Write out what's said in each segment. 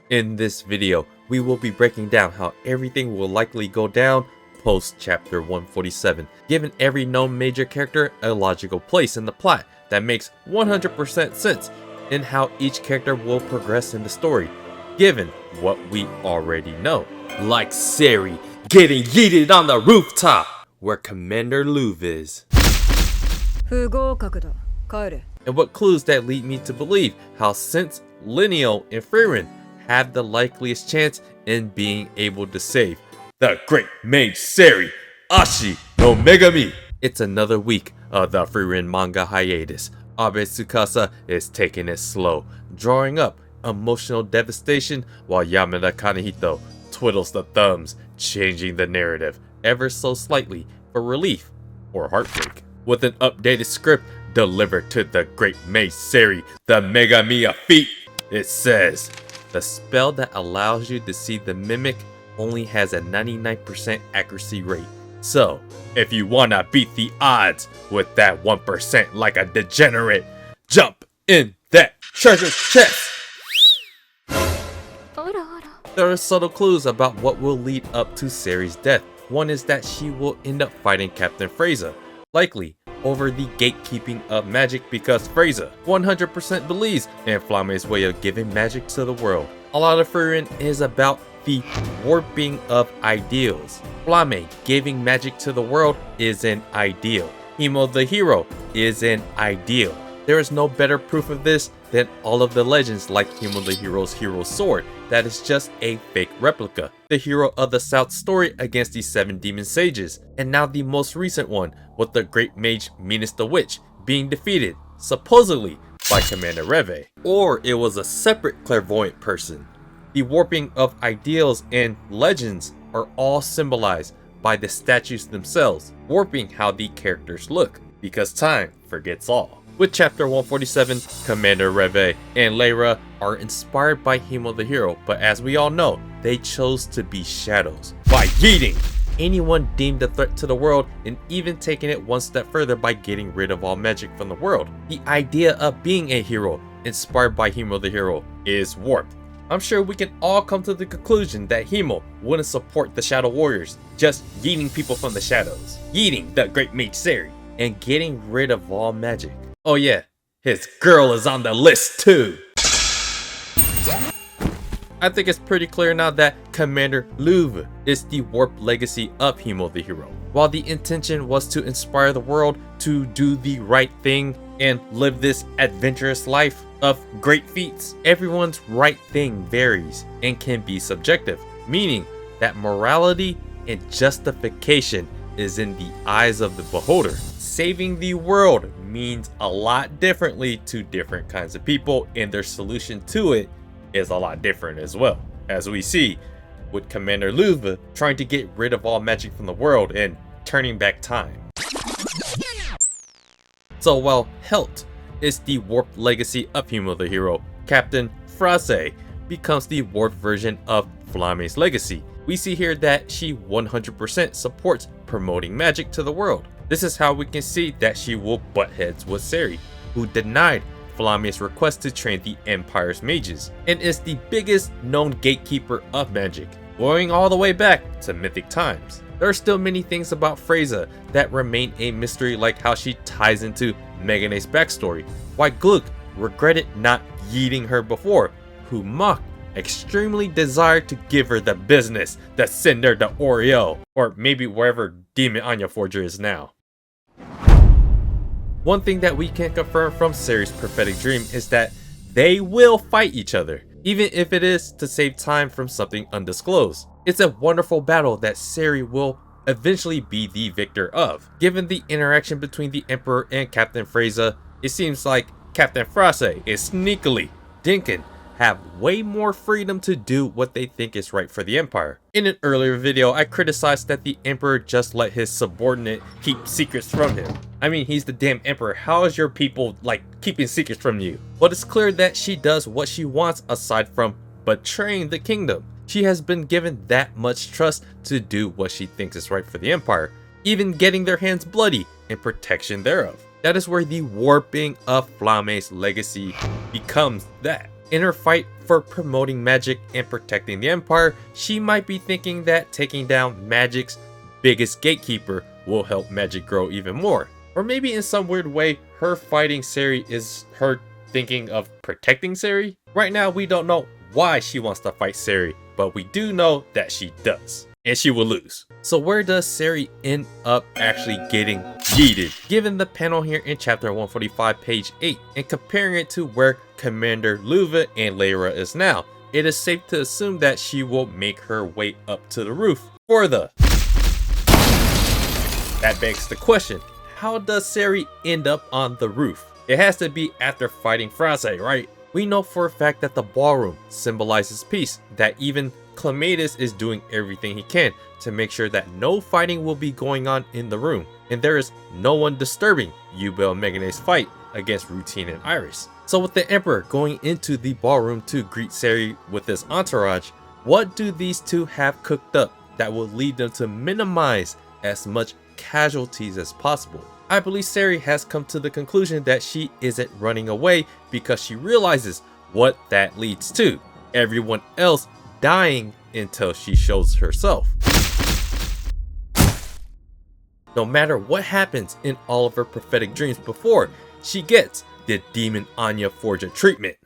In this video, we will be breaking down how everything will likely go down post chapter 147, giving every known major character a logical place in the plot that makes 100% sense, and how each character will progress in the story, given what we already know. Like Serie getting yeeted on the rooftop, where Commander Lou is. And what clues that lead me to believe how since Lineal and Frieren have the likeliest chance in being able to save the great mage Serie, Ashi no Megami. It's another week of the Frieren manga hiatus. Abe Tsukasa is taking it slow, drawing up emotional devastation while Yamada Kanehito twiddles the thumbs, changing the narrative ever so slightly for relief or heartbreak. With an updated script delivered to the great mage Serie, the Megami feat, it says, the spell that allows you to see the mimic only has a 99% accuracy rate. So, if you wanna beat the odds with that 1% like a degenerate, jump in that treasure chest! There are subtle clues about what will lead up to Serie's death. One is that she will end up fighting Captain Frasa, likely over the gatekeeping of magic, because Frasa 100% believes in Flame's way of giving magic to the world. A lot of Frieren is about the warping of ideals. Flame giving magic to the world is an ideal. Himo the hero is an ideal. There is no better proof of this than all of the legends like Himo the hero's hero sword that is just a fake replica. The hero of the South story against the 7 demon sages, and now the most recent one with the great mage Minas the Witch being defeated, supposedly by Commander Reve. Or it was a separate clairvoyant person. The warping of ideals and legends are all symbolized by the statues themselves, warping how the characters look, because time forgets all. With chapter 147, Commander Reve and Lyra are inspired by Himo the hero, but as we all know, they chose to be shadows by yeeting anyone deemed a threat to the world, and even taking it one step further by getting rid of all magic from the world. The idea of being a hero inspired by Himo the hero is warped. I'm sure we can all come to the conclusion that Himo wouldn't support the Shadow Warriors, just yeeting people from the shadows, yeeting the great mage Serie, and getting rid of all magic. Oh yeah, his girl is on the list too. I think it's pretty clear now that Commander Lou is the warped legacy of Himo the hero. While the intention was to inspire the world to do the right thing and live this adventurous life of great feats, everyone's right thing varies and can be subjective, meaning that morality and justification is in the eyes of the beholder. Saving the world means a lot differently to different kinds of people, and their solution to it is a lot different as well, as we see with Commander Lou trying to get rid of all magic from the world and turning back time. So while Helt is the warped legacy of Himo the hero, Captain Frasa becomes the warped version of Flame's legacy. We see here that she 100% supports promoting magic to the world. This is how we can see that she will butt heads with Serie, who denied Flame's request to train the Empire's mages, and is the biggest known gatekeeper of magic, going all the way back to mythic times. There are still many things about Frasa that remain a mystery, like how she ties into Megane's backstory, why Gluck regretted not yeeting her before, who Mach extremely desired to give her the business to send her to Oreo, or maybe wherever Demon Anya Forger is now. One thing that we can confirm from Serie's prophetic dream is that they will fight each other, even if it is to save time from something undisclosed. It's a wonderful battle that Serie will eventually be the victor of. Given the interaction between the Emperor and Captain Frasa, it seems like Captain Frasa is sneakily Dinkin have way more freedom to do what they think is right for the Empire. In an earlier video, I criticized that the Emperor just let his subordinate keep secrets from him. I mean, he's the damn Emperor. How is your people, like, keeping secrets from you? But it's clear that she does what she wants aside from betraying the kingdom. She has been given that much trust to do what she thinks is right for the Empire, even getting their hands bloody in protection thereof. That is where the warping of Flame's legacy becomes that. In her fight for promoting magic and protecting the Empire, she might be thinking that taking down magic's biggest gatekeeper will help magic grow even more. Or maybe in some weird way, her fighting Serie is her thinking of protecting Serie? Right now, we don't know why she wants to fight Serie, but we do know that she does. And she will lose. So where does Serie end up actually getting yeeted? Given the panel here in chapter 145 page 8 and comparing it to where Commander Luva and Lyra is now, it is safe to assume that she will make her way up to the roof for the... That begs the question, how does Serie end up on the roof? It has to be after fighting Frasa, right? We know for a fact that the ballroom symbolizes peace, that even Clematis is doing everything he can to make sure that no fighting will be going on in the room, and there is no one disturbing Yubel and Megane's fight against Routine and Iris. So with the Emperor going into the ballroom to greet Serie with his entourage, what do these two have cooked up that will lead them to minimize as much casualties as possible? I believe Serie has come to the conclusion that she isn't running away because she realizes what that leads to. Everyone else dying until she shows herself. No matter what happens in all of her prophetic dreams before she gets the Demon Anya Forja treatment.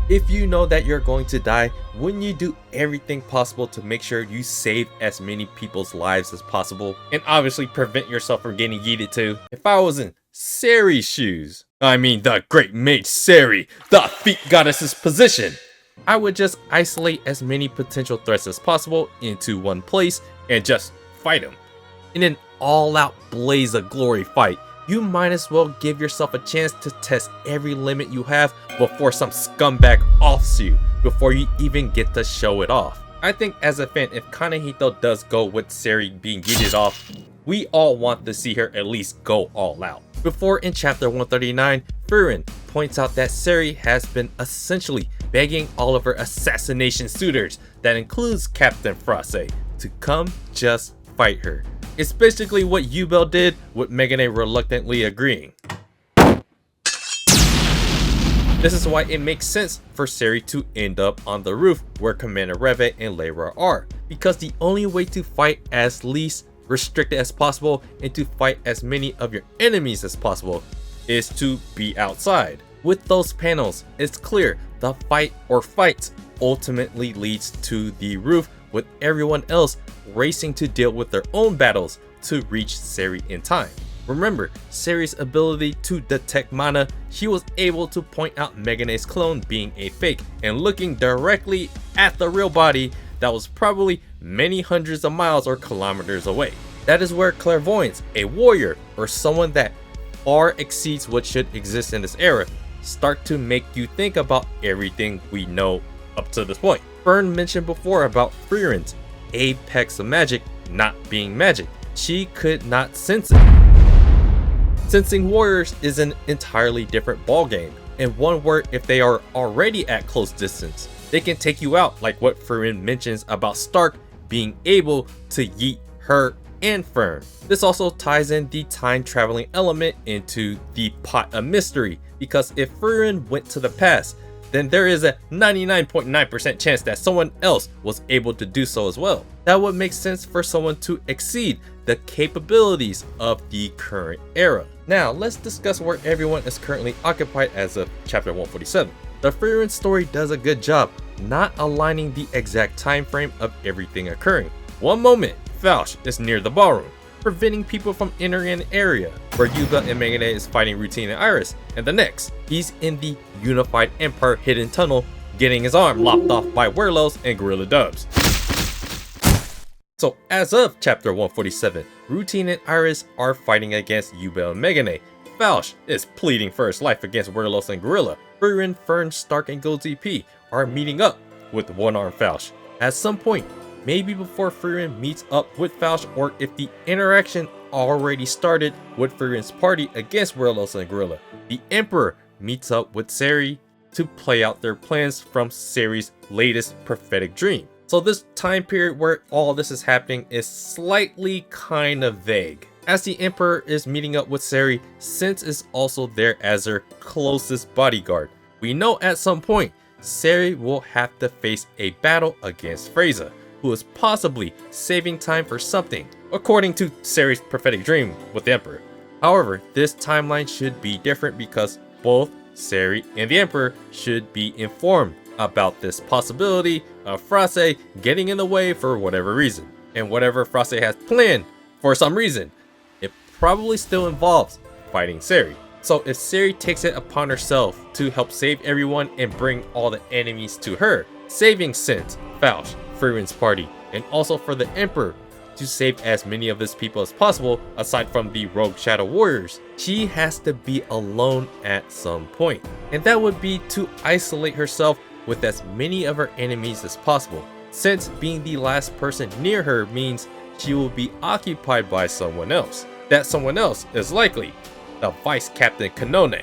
If you know that you're going to die, wouldn't you do everything possible to make sure you save as many people's lives as possible? And obviously prevent yourself from getting yeeted too? If I was in Serie's shoes, I mean the great mage Serie, the feet goddess's position, I would just isolate as many potential threats as possible into one place and just fight them. In an all-out blaze of glory fight, you might as well give yourself a chance to test every limit you have before some scumbag offs you before you even get to show it off. I think as a fan, if Kanehito does go with Serie being yeeted off, we all want to see her at least go all out. Before in chapter 139, Frieren points out that Serie has been essentially begging all of her assassination suitors, that includes Captain Frasa, to come just fight her. It's basically what Yubel did, with Megane reluctantly agreeing. This is why it makes sense for Serie to end up on the roof where Commander Reve and Lyra are, because the only way to fight as least restricted as possible and to fight as many of your enemies as possible is to be outside. With those panels, it's clear the fight or fights ultimately leads to the roof, with everyone else racing to deal with their own battles to reach Serie in time. Remember, Serie's ability to detect mana, she was able to point out Megane's clone being a fake and looking directly at the real body that was probably many hundreds of miles or kilometers away. That is where Clairvoyance, a warrior or someone that far exceeds what should exist in this era, start to make you think about everything we know up to this point. Fern mentioned before about Frieren's apex of magic not being magic. She could not sense it. Sensing warriors is an entirely different ballgame, and one where if they are already at close distance, they can take you out, like what Frieren mentions about Stark being able to yeet her and Fern. This also ties in the time traveling element into the pot of mystery, because if Frieren went to the past, then there is a 99.9% chance that someone else was able to do so as well. That would make sense for someone to exceed the capabilities of the current era. Now let's discuss where everyone is currently occupied as of chapter 147. The Frieren story does a good job not aligning the exact time frame of everything occurring. One moment, Falch is near the ballroom, preventing people from entering an area where Yuba and Megane is fighting Routine and Iris, and the next, he's in the Unified Empire hidden tunnel getting his arm lopped off by Werlos and Gorilla Dubs. So as of chapter 147, Routine and Iris are fighting against Yuba and Megane. Falch is pleading for his life against Werlos and Gorilla. Frieren, Fern, Stark, and Gold ZP are meeting up with one-armed Falch. At some point, maybe before Frieren meets up with Falch, or if the interaction already started with Frieren's party against Werlos and Gorilla, the Emperor meets up with Serie to play out their plans from Serie's latest prophetic dream. So this time period where all this is happening is slightly kind of vague. As the Emperor is meeting up with Siri, Sense is also there as her closest bodyguard. We know at some point, Siri will have to face a battle against Frasa, who is possibly saving time for something, according to Siri's prophetic dream with the Emperor. However, this timeline should be different because both Siri and the Emperor should be informed about this possibility of Frasa getting in the way for whatever reason. And whatever Frasa has planned for some reason, it probably still involves fighting Siri. So if Siri takes it upon herself to help save everyone and bring all the enemies to her, saving Sense, Fausch, Frieren's party, and also for the Emperor to save as many of his people as possible aside from the rogue shadow warriors, she has to be alone at some point. And that would be to isolate herself with as many of her enemies as possible. Since being the last person near her means she will be occupied by someone else. That someone else is likely the Vice Captain Kanone,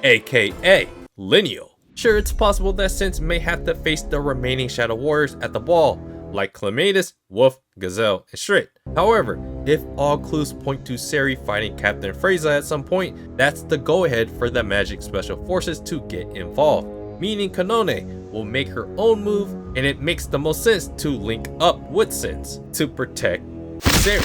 aka Lineal. Sure, it's possible that Sense may have to face the remaining Shadow Warriors at the ball, like Clematis, Wolf, Gazelle, and Shrit. However, if all clues point to Siri fighting Captain Frasa at some point, that's the go-ahead for the Magic Special Forces to get involved. Meaning Kanone will make her own move, and it makes the most sense to link up with Sense to protect Siri.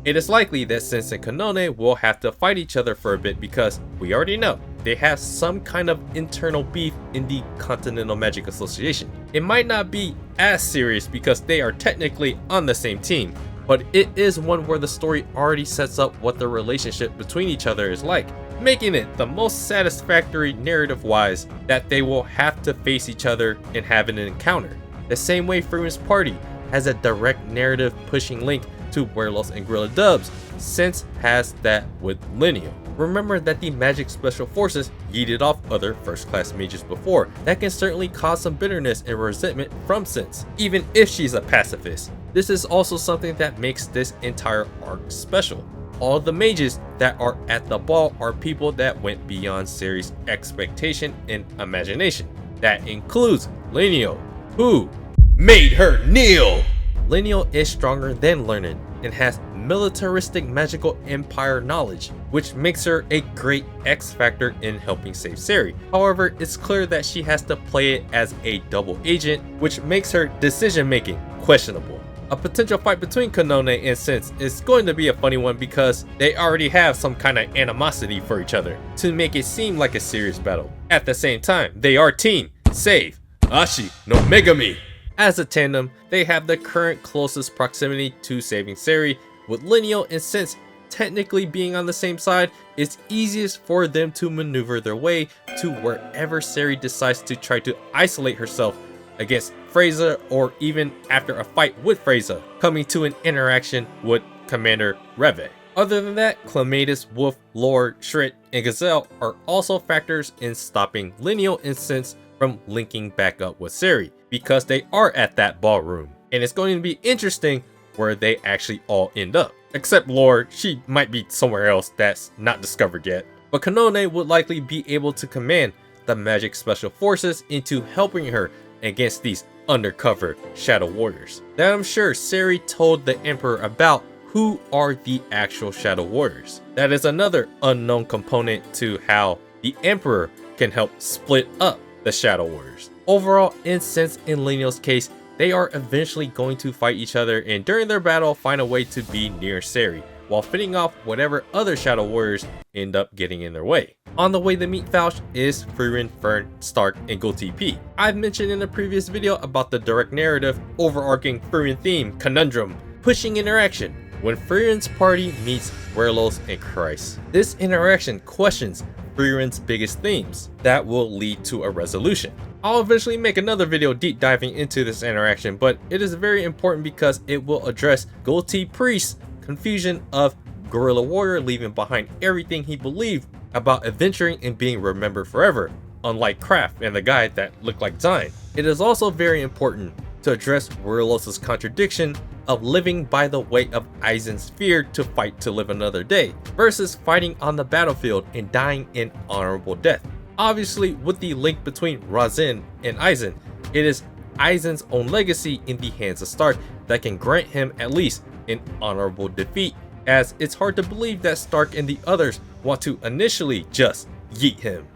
It is likely that Sense and Kanone will have to fight each other for a bit because we already know they have some kind of internal beef in the Continental Magic Association. It might not be as serious because they are technically on the same team, but it is one where the story already sets up what the relationship between each other is like, making it the most satisfactory narrative-wise that they will have to face each other and have an encounter. The same way Frieren's party has a direct narrative pushing link to Werlos and Gorilla Dubs, Sense has that with Lineal. Remember that the Magic Special Forces yeeted off other first-class mages before. That can certainly cause some bitterness and resentment from Sense, even if she's a pacifist. This is also something that makes this entire arc special. All the mages that are at the ball are people that went beyond Siri's expectation and imagination. That includes Lineal, who made her kneel! Lineal is stronger than Learned and has militaristic magical empire knowledge, which makes her a great X factor in helping save Siri. However, it's clear that she has to play it as a double agent, which makes her decision making questionable. A potential fight between Kanone and Sense is going to be a funny one because they already have some kind of animosity for each other to make it seem like a serious battle. At the same time, they are team save Ashi no Megami. As a tandem, they have the current closest proximity to saving Siri. With Lineal and Sense technically being on the same side, it's easiest for them to maneuver their way to wherever Siri decides to try to isolate herself against Frasa, or even after a fight with Frasa, coming to an interaction with Commander Reve. Other than that, Clematis, Wolf, Lord, Shrit, and Gazelle are also factors in stopping Lineal and Sense from linking back up with Siri, because they are at that ballroom. And it's going to be interesting where they actually all end up. Except Lord, she might be somewhere else that's not discovered yet. But Kanone would likely be able to command the Magic Special Forces into helping her against these undercover Shadow Warriors that I'm sure Siri told the Emperor about. Who are the actual Shadow Warriors? That is another unknown component to how the Emperor can help split up the Shadow Warriors. Overall, in Sense and Lineal's case, they are eventually going to fight each other and during their battle find a way to be near Siri, while fending off whatever other Shadow Warriors end up getting in their way. On the way to meet Fausch is Frieren, Fern, Stark, and GoTP. I've mentioned in a previous video about the direct narrative, overarching Frieren theme, conundrum, pushing interaction, when Frieren's party meets Werlos and Christ. This interaction questions Frieren's biggest themes that will lead to a resolution. I'll eventually make another video deep diving into this interaction, but it is very important because it will address Goatee Priest's confusion of Guerrilla Warrior leaving behind everything he believed about adventuring and being remembered forever, unlike Kraft and the guy that looked like Zion. It is also very important to address Werlos' contradiction of living by the way of Aizen's fear to fight to live another day, versus fighting on the battlefield and dying an honorable death. Obviously, with the link between Razin and Aizen, it is Aizen's own legacy in the hands of Stark that can grant him at least an honorable defeat, as it's hard to believe that Stark and the others want to initially just yeet him,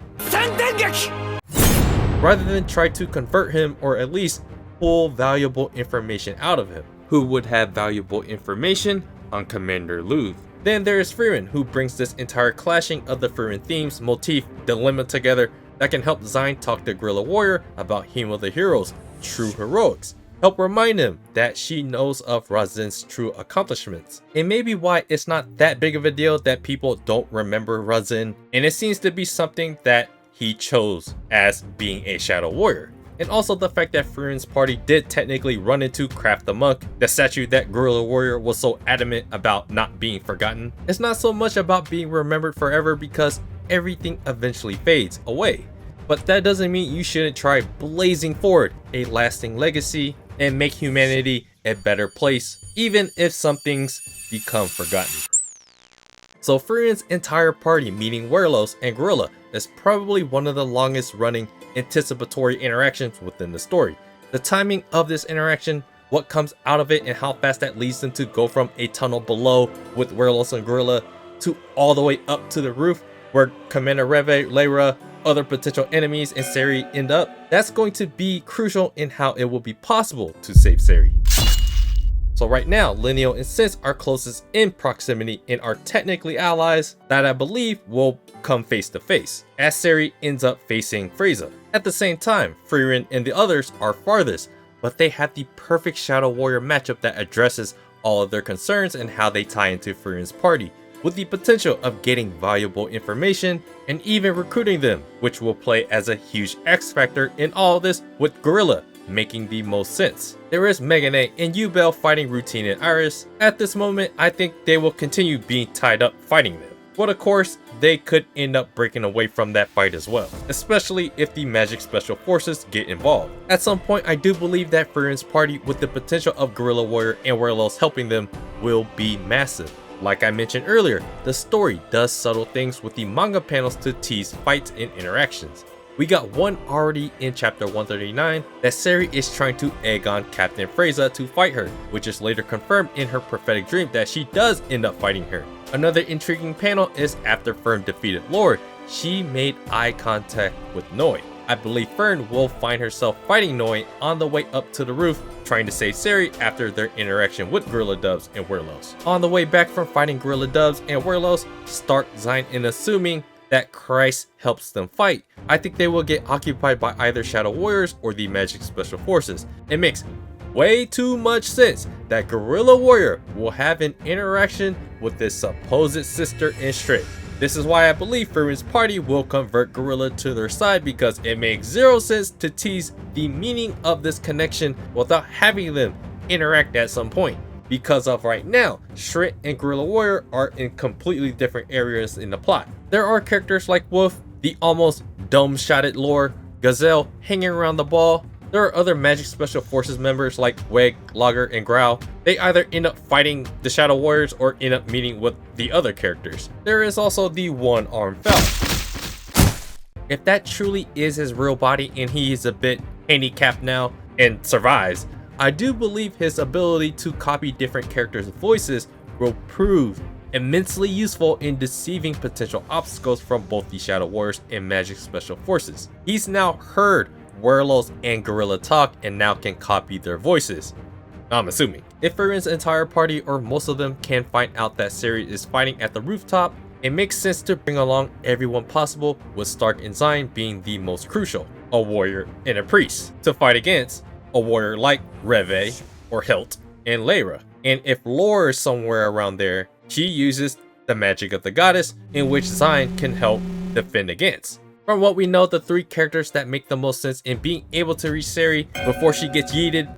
rather than try to convert him or at least pull valuable information out of him. Who would have valuable information on Commander Lou? Then there is Frieren, who brings this entire clashing of the Frieren themes, motif, dilemma together that can help Zion talk to Guerrilla Warrior about him of the heroes' true heroics. Help remind him that she knows of Razin's true accomplishments. It may be why it's not that big of a deal that people don't remember Razin, and it seems to be something that he chose as being a Shadow Warrior. And also the fact that Frieren's party did technically run into Craft the Monk, the statue that Guerrilla Warrior was so adamant about not being forgotten. It's not so much about being remembered forever because everything eventually fades away. But that doesn't mean you shouldn't try blazing forward a lasting legacy and make humanity a better place, even if some things become forgotten. So Frieren's entire party meeting Werlos and Guerrilla is probably one of the longest running anticipatory interactions within the story. The timing of this interaction, what comes out of it, and how fast that leads them to go from a tunnel below with Werlos and Guerrilla to all the way up to the roof where Commander Reve, Lyra, other potential enemies, and Serie end up, that's going to be crucial in how it will be possible to save Serie. So right now, Lineal and Sense are closest in proximity and are technically allies that I believe will come face to face, as Serie ends up facing Frasa. At the same time, Frieren and the others are farthest, but they have the perfect Shadow Warrior matchup that addresses all of their concerns and how they tie into Frieren's party, with the potential of getting valuable information and even recruiting them, which will play as a huge X factor in all this, with Guerrilla making the most sense. There is Megane and Yubel fighting Routine and Iris. At this moment, I think they will continue being tied up fighting them. But of course, they could end up breaking away from that fight as well, especially if the Magic Special Forces get involved. At some point, I do believe that Frieren's party, with the potential of Guerrilla Warrior and Werlos helping them, will be massive. Like I mentioned earlier, the story does subtle things with the manga panels to tease fights and interactions. We got one already in chapter 139 that Serie is trying to egg on Captain Frasa to fight her, which is later confirmed in her prophetic dream that she does end up fighting her. Another intriguing panel is after Fern defeated Lord, she made eye contact with Noi. I believe Fern will find herself fighting Noi on the way up to the roof, trying to save Serie after their interaction with Gorilla Dubs and Werlos. On the way back from fighting Gorilla Dubs and Werlos, Stark, Zion, and assuming that Christ helps them fight, I think they will get occupied by either Shadow Warriors or the Magic Special Forces. It makes way too much sense that Guerrilla Warrior will have an interaction with this supposed sister in Strait. This is why I believe Frieren's party will convert Guerrilla to their side, because it makes zero sense to tease the meaning of this connection without having them interact at some point. Because of right now, Strait and Guerrilla Warrior are in completely different areas in the plot. There are characters like Wolf, the almost dome-shotted Lore, Gazelle hanging around the ball. There are other Magic Special Forces members like Weg, Lager, and Growl. They either end up fighting the Shadow Warriors or end up meeting with the other characters. There is also the one-armed Falcon. If that truly is his real body and he is a bit handicapped now and survives, I do believe his ability to copy different characters' voices will prove immensely useful in deceiving potential obstacles from both the Shadow Warriors and Magic Special Forces. He's now heard Werlos and Guerrilla talk and now can copy their voices, I'm assuming. If Frieren's entire party or most of them can find out that Serie is fighting at the rooftop, it makes sense to bring along everyone possible, with Stark and Zion being the most crucial, a warrior and a priest, to fight against a warrior like Reve or Hilt and Lyra. And if Lore is somewhere around there, she uses the magic of the goddess, in which Zion can help defend against. From what we know, the three characters that make the most sense in being able to reach Serie before she gets yeeted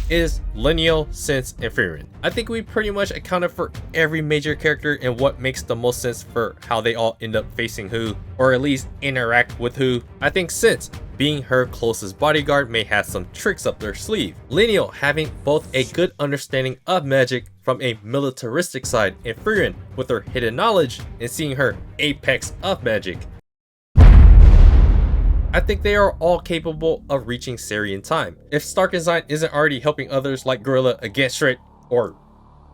is Lineal, Sense, and Frieren. I think we pretty much accounted for every major character and what makes the most sense for how they all end up facing who, or at least interact with who. I think Sense, being her closest bodyguard, may have some tricks up their sleeve. Lineal having both a good understanding of magic from a militaristic side, and Frieren with her hidden knowledge and seeing her apex of magic. I think they are all capable of reaching Serie in time. If Stark and Zine isn't already helping others like Gorilla against Shred, or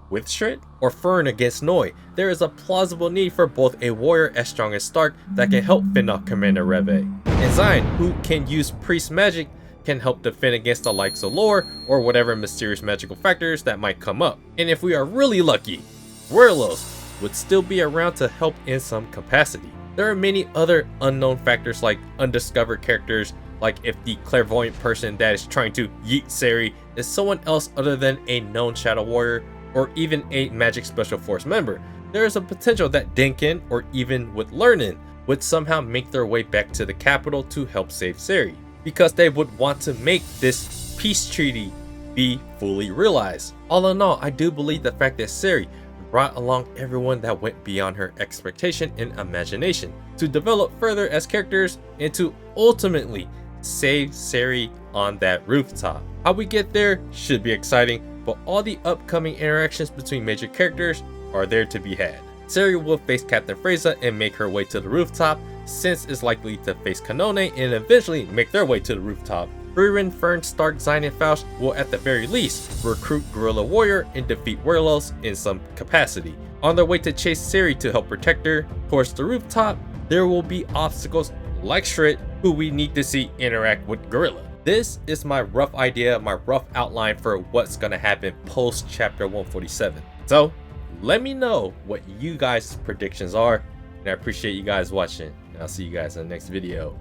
with Shred, or Fern against Noi, there is a plausible need for both a warrior as strong as Stark that can help fend off Commander Reve. And Zine, who can use priest magic, can help defend against the likes of lore or whatever mysterious magical factors that might come up. And if we are really lucky, Werlos would still be around to help in some capacity. There are many other unknown factors like undiscovered characters, like if the clairvoyant person that is trying to yeet Serie is someone else other than a known shadow warrior or even a magic special force member. There is a potential that Denkin or even with Learnin would somehow make their way back to the capital to help save Serie, because they would want to make this peace treaty be fully realized. All in all, I do believe the fact that Serie brought along everyone that went beyond her expectation and imagination to develop further as characters and to ultimately save Serie on that rooftop. How we get there should be exciting, but all the upcoming interactions between major characters are there to be had. Serie will face Captain Frasa and make her way to the rooftop. Sense is likely to face Kanone and eventually make their way to the rooftop. Frieren, Fern, Stark, Zine, and Faust will at the very least recruit Guerrilla Warrior and defeat Werlos in some capacity. On their way to chase Serie to help protect her towards the rooftop, there will be obstacles like Shred, who we need to see interact with Guerrilla. This is my rough idea, my rough outline for what's gonna happen post chapter 147. So let me know what you guys' predictions are, and I appreciate you guys watching, and I'll see you guys in the next video.